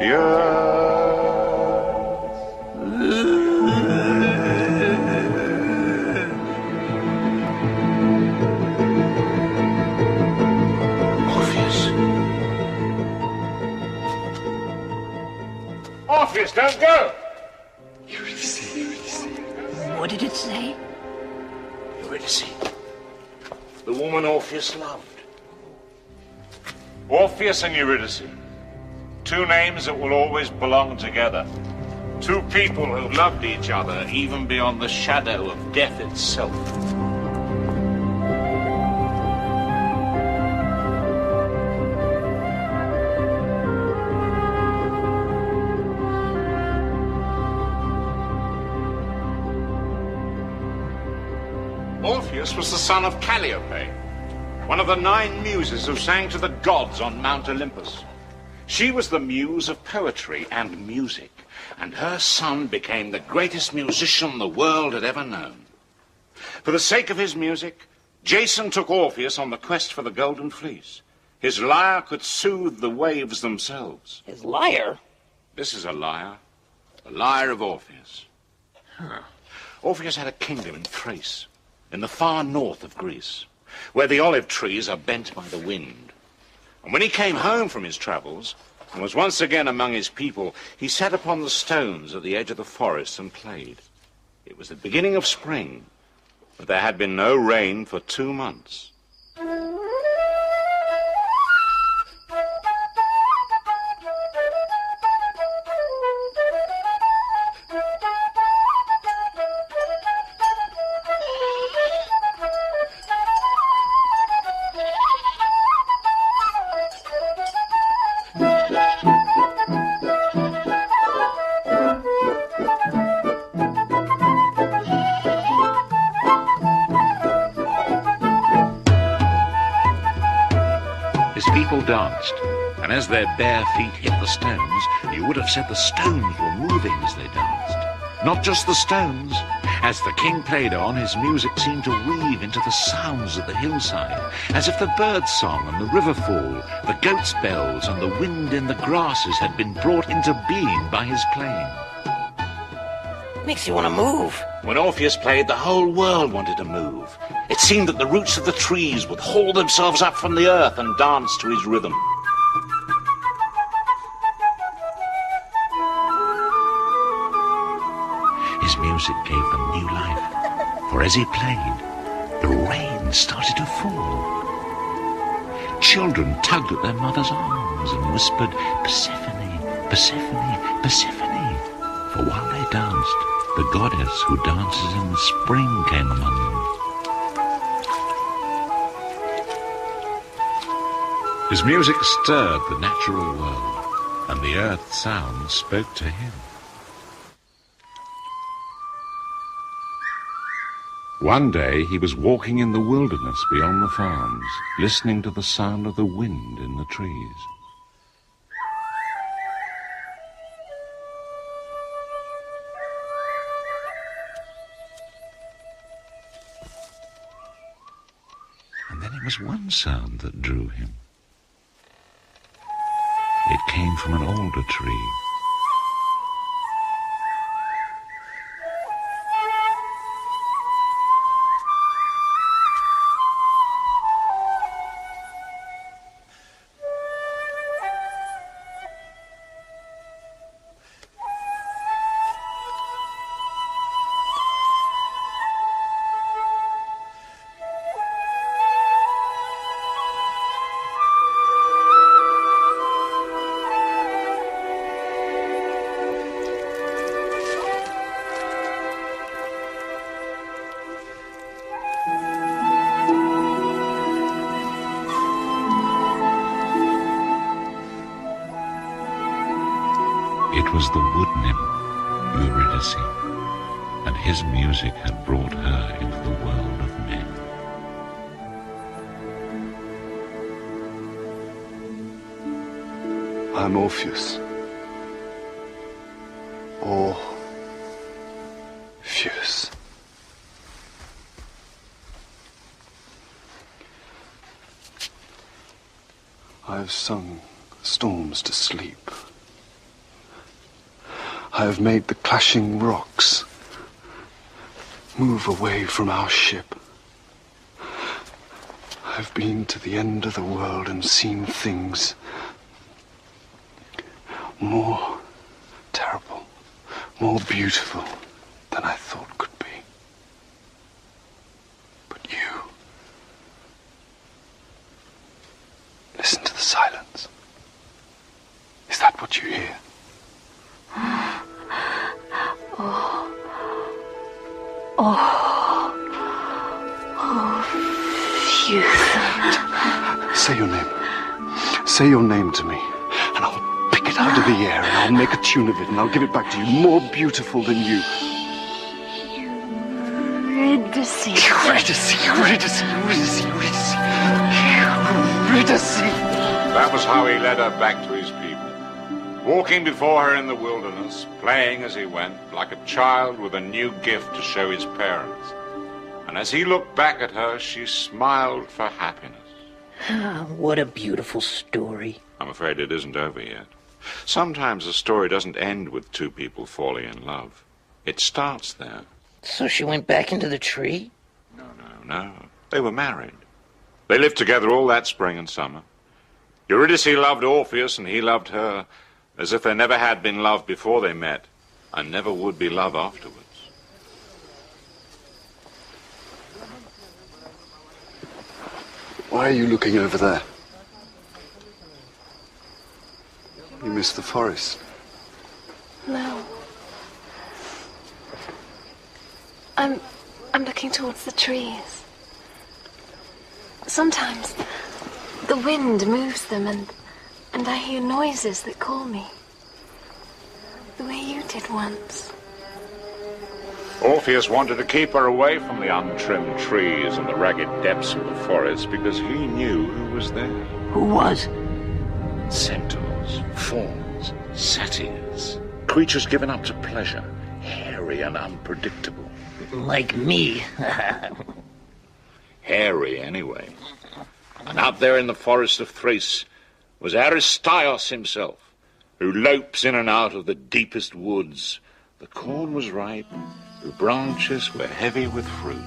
the earth. Orpheus. Orpheus, don't go! Eurydice, Eurydice. What did it say? Eurydice, the woman Orpheus loved. Orpheus and Eurydice, two names that will always belong together. Two people who loved each other even beyond the shadow of death itself. Orpheus was the son of Calliope, one of the 9 muses who sang to the gods on Mount Olympus. She was the muse of poetry and music, and her son became the greatest musician the world had ever known. For the sake of his music, Jason took Orpheus on the quest for the Golden Fleece. His lyre could soothe the waves themselves. His lyre? This is a lyre, the lyre of Orpheus. Orpheus had a kingdom in Thrace, in the far north of Greece, where the olive trees are bent by the wind. And when he came home from his travels and was once again among his people, he sat upon the stones at the edge of the forest and played. It was the beginning of spring, but there had been no rain for 2 months. Danced, and as their bare feet hit the stones, you would have said the stones were moving as they danced. Not just the stones. As the king played on, his music seemed to weave into the sounds of the hillside, as if the bird's song and the river fall, the goat's bells and the wind in the grasses had been brought into being by his playing. Makes you want to move. When Orpheus played, the whole world wanted to move. It seemed that the roots of the trees would haul themselves up from the earth and dance to his rhythm. His music gave them new life, for as he played, the rain started to fall. Children tugged at their mother's arms and whispered, "Persephone, Persephone, Persephone," for while they danced, the goddess who dances in the spring came among them. His music stirred the natural world, and the earth's sound spoke to him. One day he was walking in the wilderness beyond the farms, listening to the sound of the wind in the trees. And then it was one sound that drew him. It came from an alder tree. It was the wood nymph, Eurydice, and his music had brought her into the world of men. I'm Orpheus. Orpheus. I have sung storms to sleep I have made the clashing rocks move away from our ship. I've been to the end of the world and seen things more terrible, more beautiful than I thought could be. But you... Listen to the silence. Is that what you hear? Orpheus. Say your name. Say your name to me, and I'll pick it out of the air, and I'll make a tune of it, and I'll give it back to you, more beautiful than you. Eurydice. Eurydice, Eurydice, Eurydice, Eurydice, Eurydice. That was how he led her back to his people, walking before her in the wilderness, playing as he went, like a child with a new gift to show his parents. And as he looked back at her, she smiled for happiness. What a beautiful story. I'm afraid it isn't over yet. Sometimes a story doesn't end with two people falling in love. It starts there. So she went back into the tree? No. They were married. They lived together all that spring and summer. Eurydice loved Orpheus and he loved her, as if there never had been love before they met, and never would be love afterwards. Why are you looking over there? You miss the forest. No. I'm looking towards the trees. Sometimes the wind moves them and I hear noises that call me. The way you did once. Orpheus wanted to keep her away from the untrimmed trees and the ragged depths of the forest because he knew who was there. Who was? Centaurs, fauns, satyrs, creatures given up to pleasure, hairy and unpredictable. Like me. Hairy, anyway. And up there in the forest of Thrace was Aristios himself, who lopes in and out of the deepest woods. The corn was ripe, the branches were heavy with fruit,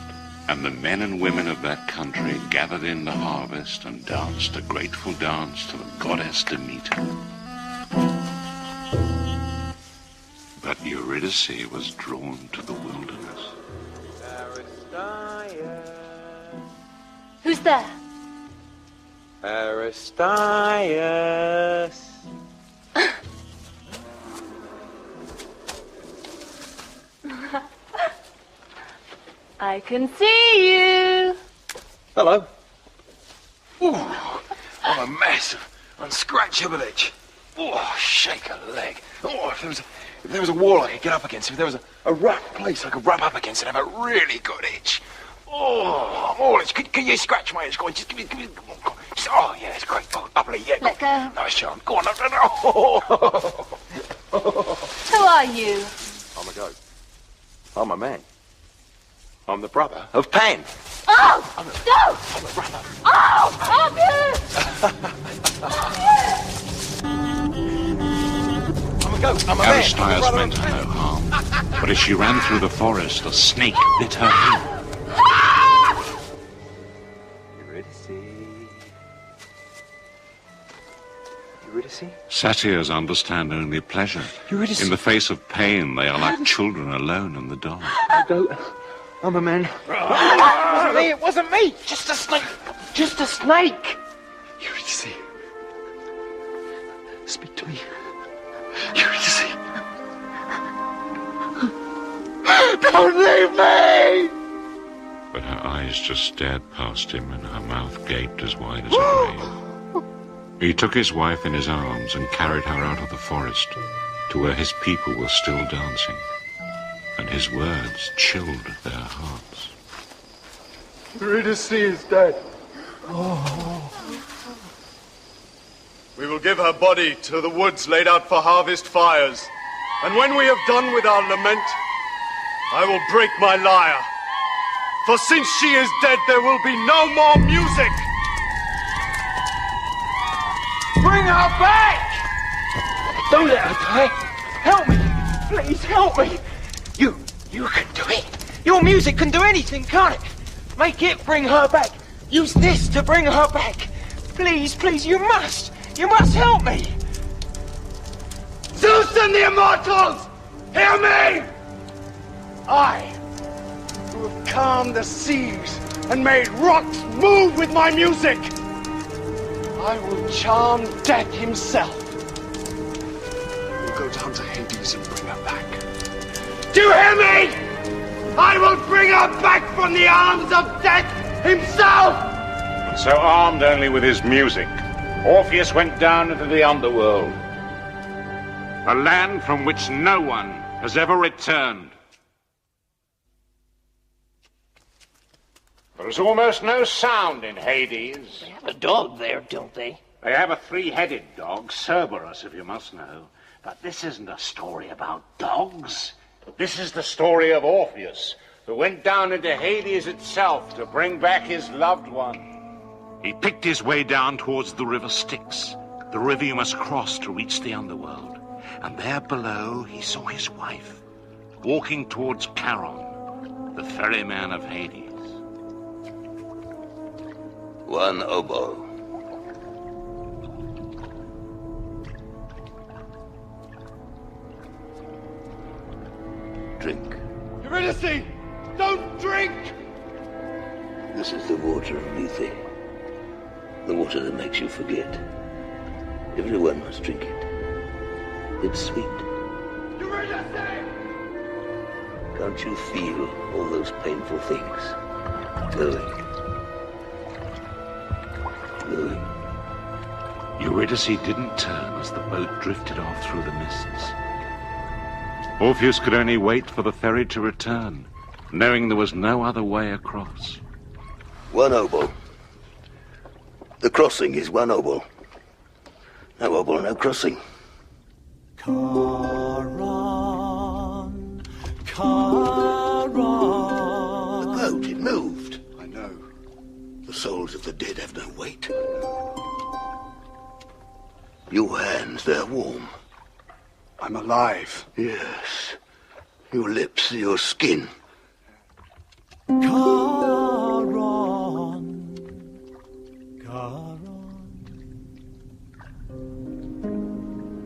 and the men and women of that country gathered in the harvest and danced a grateful dance to the goddess Demeter. But Eurydice was drawn to the wilderness. Who's there? Aristias. I can see you. Hello. Ooh, I'm a mess. Unscratchable itch. Oh, shake a leg. Oh, if there was a wall I could get up against, if there was a rough place I could rub up against, I'd have a really good itch. Oh, I'm all itch. Can you scratch my itch? Go on, just give me. Go on. Oh, yeah, it's great. Oh, lovely, yeah. Let go. Nice charm. Go on. No. Who are you? I'm a goat. I'm a man. I'm the brother of Pan. Oh! No! I'm the brother. Oh! I'm a goat. I'm a man. Aristias meant her no harm, but as she ran through the forest, a snake bit her hand. Eurydice? Satyrs understand only pleasure. Eurydice. In the face of pain, they are like children alone in the dark. I'm a goat. I'm a man. It wasn't me. Just a snake. Just a snake. Eurydice. Speak to me. Eurydice. Don't leave me! But her eyes just stared past him and her mouth gaped as wide as a grave. He took his wife in his arms and carried her out of the forest to where his people were still dancing. And his words chilled their hearts. Eurydice is dead. We will give her body to the woods laid out for harvest fires. And when we have done with our lament, I will break my lyre. For since she is dead, there will be no more music. Bring her back! Don't let her die. Help me. Please help me. You can do it. Your music can do anything, can't it? Make it bring her back. Use this to bring her back. Please, please, you must help me. Zeus and the Immortals, hear me! I, who have calmed the seas and made rocks move with my music, I will charm Death himself. We'll go down to Hades and bring her back. Do you hear me? I will bring her back from the arms of Death himself! And so, armed only with his music, Orpheus went down into the underworld, a land from which no one has ever returned. There is almost no sound in Hades. They have a dog there, don't they? They have a three-headed dog, Cerberus, if you must know. But this isn't a story about dogs. This is the story of Orpheus, who went down into Hades itself to bring back his loved one. He picked his way down towards the river Styx, the river you must cross to reach the underworld. And there below he saw his wife, walking towards Charon, the ferryman of Hades. One oboe. Drink. Eurydice, don't drink! This is the water of Lethe. The water that makes you forget. Everyone must drink it. It's sweet. Eurydice! Can't you feel all those painful things going? Going. Eurydice didn't turn as the boat drifted off through the mists. Orpheus could only wait for the ferry to return, knowing there was no other way across. One oboe. The crossing is one oboe. No oboe, no crossing. Charon, Charon. The boat, it moved. I know. The souls of the dead have no weight. Your hands, they're warm. I'm alive. Yes. Your lips, your skin. Charon, Charon.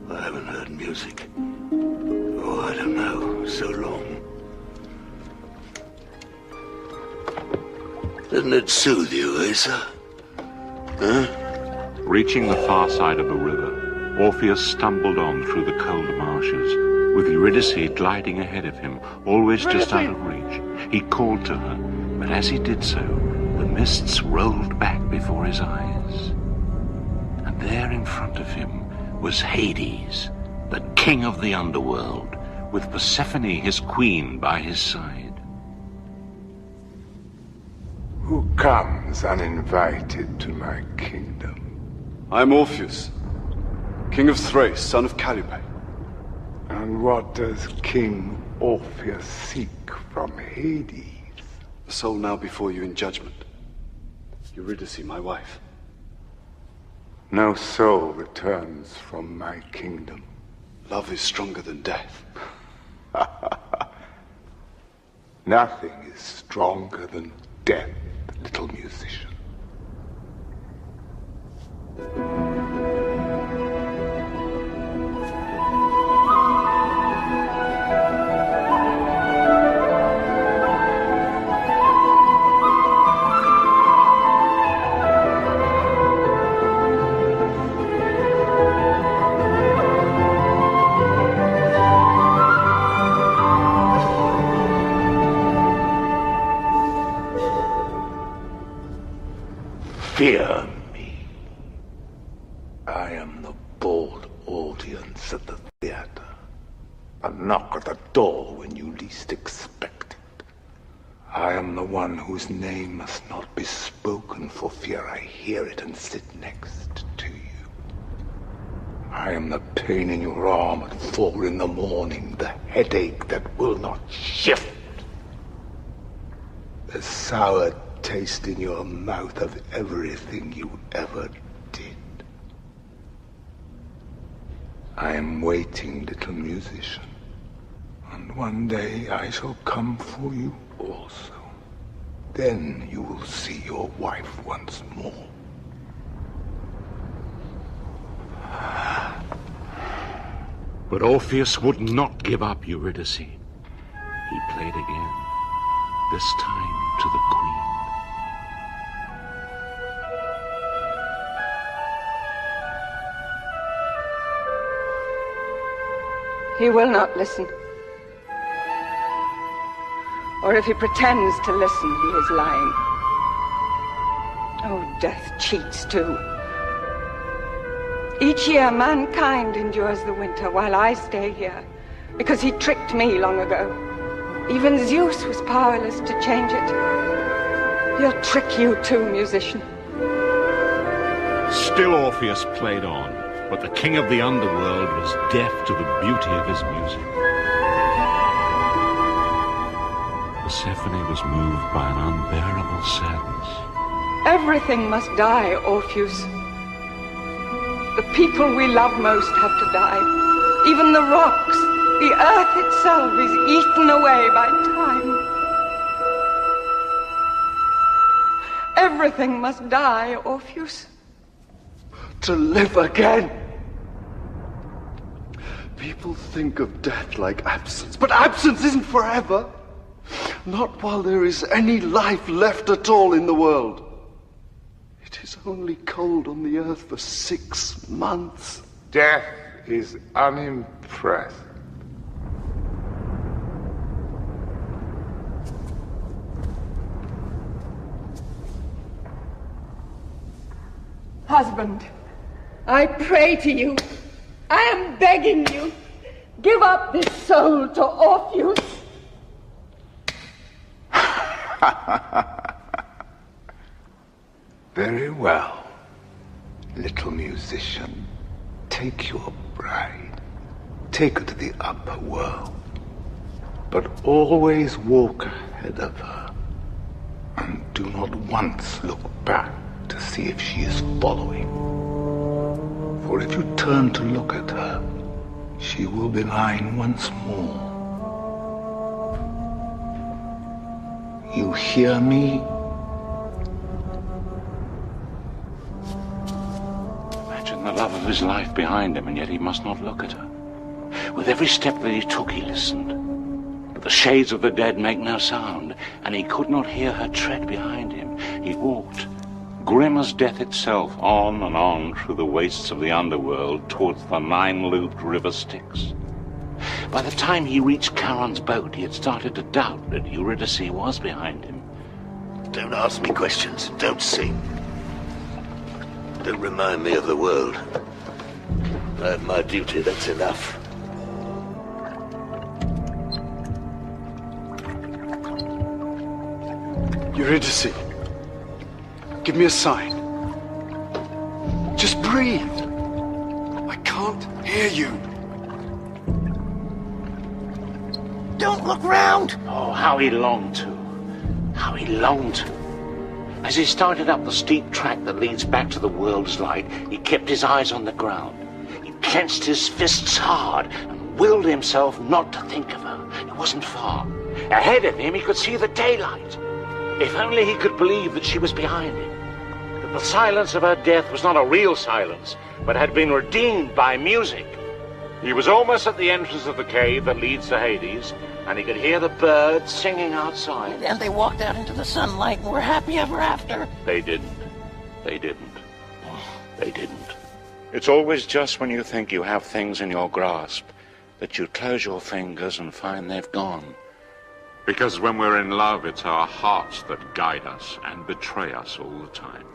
I haven't heard music. Oh, I don't know. So long. Doesn't it soothe you, Asa? Huh? Reaching the far side of the river, Orpheus stumbled on through the cold marshes, with Eurydice gliding ahead of him, always just out of reach. He called to her, but as he did so, the mists rolled back before his eyes. And there in front of him was Hades, the king of the underworld, with Persephone, his queen, by his side. Who comes uninvited to my kingdom? I'm Orpheus, king of Thrace, son of Calliope. And what does King Orpheus seek from Hades? The soul now before you in judgment. Eurydice, my wife. No soul returns from my kingdom. Love is stronger than death. Nothing is stronger than death, little musician. Fear me. I am the bold audience at the theater. A knock at the door when you least expect it. I am the one whose name must not be spoken for fear I hear it and sit next to you. I am the pain in your arm at 4 in the morning, the headache that will not shift. The sour taste in your mouth of everything you ever did. I am waiting, little musician. And one day I shall come for you also. Then you will see your wife once more. But Orpheus would not give up Eurydice. He played again, this time to the queen. He will not listen. Or if he pretends to listen, he is lying. Oh, death cheats too. Each year, mankind endures the winter while I stay here, because he tricked me long ago. Even Zeus was powerless to change it. He'll trick you too, musician. Still Orpheus played on, but the king of the underworld was deaf to the beauty of his music. Persephone was moved by an unbearable sadness. Everything must die, Orpheus. The people we love most have to die. Even the rocks, the earth itself is eaten away by time. Everything must die, Orpheus. To live again. People think of death like absence, but absence isn't forever. Not while there is any life left at all in the world. It is only cold on the earth for 6 months. Death is unimpressed. Husband, I pray to you. I am begging you. Give up this soul to Orpheus. Very well, little musician. Take your bride. Take her to the upper world. But always walk ahead of her. And do not once look back to see if she is following. For if you turn to look at her, she will be lying once more. You hear me? Imagine the love of his life behind him, and yet he must not look at her. With every step that he took, he listened. But the shades of the dead make no sound, and he could not hear her tread behind him. He walked, grim as death itself, on and on through the wastes of the underworld towards the 9-looped river Styx. By the time he reached Charon's boat, he had started to doubt that Eurydice was behind him. Don't ask me questions. Don't sing. Don't remind me of the world. I have my duty, that's enough. Eurydice, give me a sign. Just breathe. I can't hear you. Don't look round! Oh, how he longed to. How he longed to. As he started up the steep track that leads back to the world's light, he kept his eyes on the ground. He clenched his fists hard and willed himself not to think of her. It wasn't far. Ahead of him, he could see the daylight. If only he could believe that she was behind him. That the silence of her death was not a real silence, but had been redeemed by music. He was almost at the entrance of the cave that leads to Hades, and he could hear the birds singing outside. And they walked out into the sunlight and were happy ever after. They didn't. They didn't. They didn't. It's always just when you think you have things in your grasp that you close your fingers and find they've gone. Because when we're in love, it's our hearts that guide us and betray us all the time.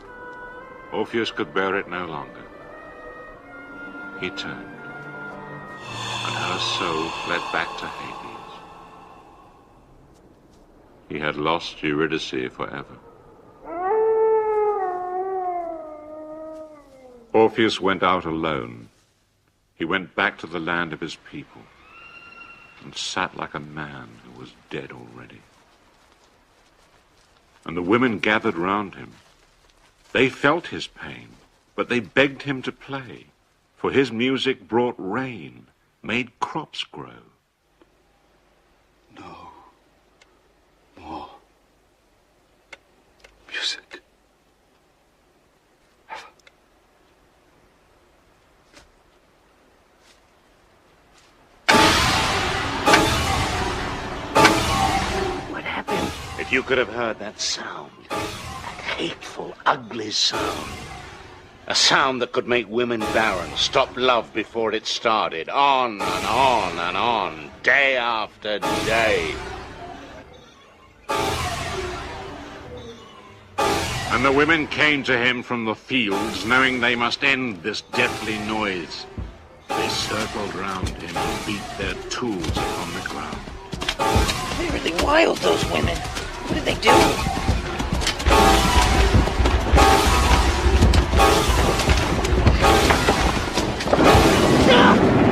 Orpheus could bear it no longer. He turned, and her soul fled back to Hades. He had lost Eurydice forever. Orpheus went out alone. He went back to the land of his people and sat like a man who was dead already. And the women gathered round him. They felt his pain, but they begged him to play, for his music brought rain, made crops grow. If you could have heard that sound, that hateful, ugly sound, a sound that could make women barren, stop love before it started, on and on and on, day after day. And the women came to him from the fields, knowing they must end this deathly noise. They circled round him and beat their tools upon the ground. They're really wild, those women. What did they do?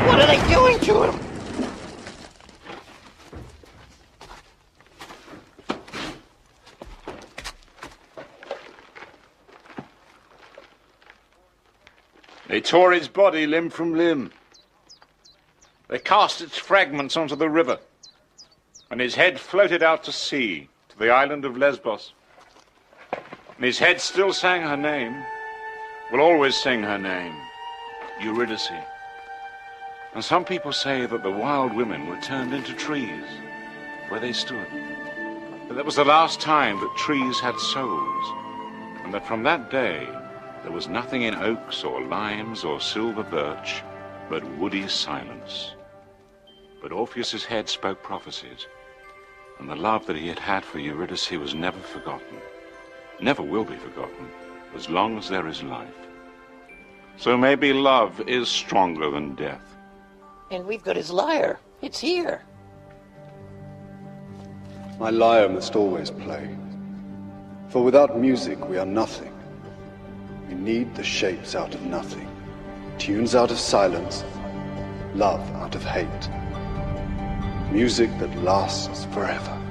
What are they doing to him? They tore his body limb from limb. They cast its fragments onto the river, and his head floated out to sea, to the island of Lesbos. And his head still sang her name, will always sing her name, Eurydice. And some people say that the wild women were turned into trees, where they stood. But that was the last time that trees had souls, and that from that day there was nothing in oaks or limes or silver birch but woody silence. But Orpheus's head spoke prophecies, and the love that he had had for Eurydice was never forgotten, never will be forgotten, as long as there is life. So maybe love is stronger than death. And we've got his lyre. It's here. My lyre must always play, for without music we are nothing. We need the shapes out of nothing, tunes out of silence, love out of hate, music that lasts forever.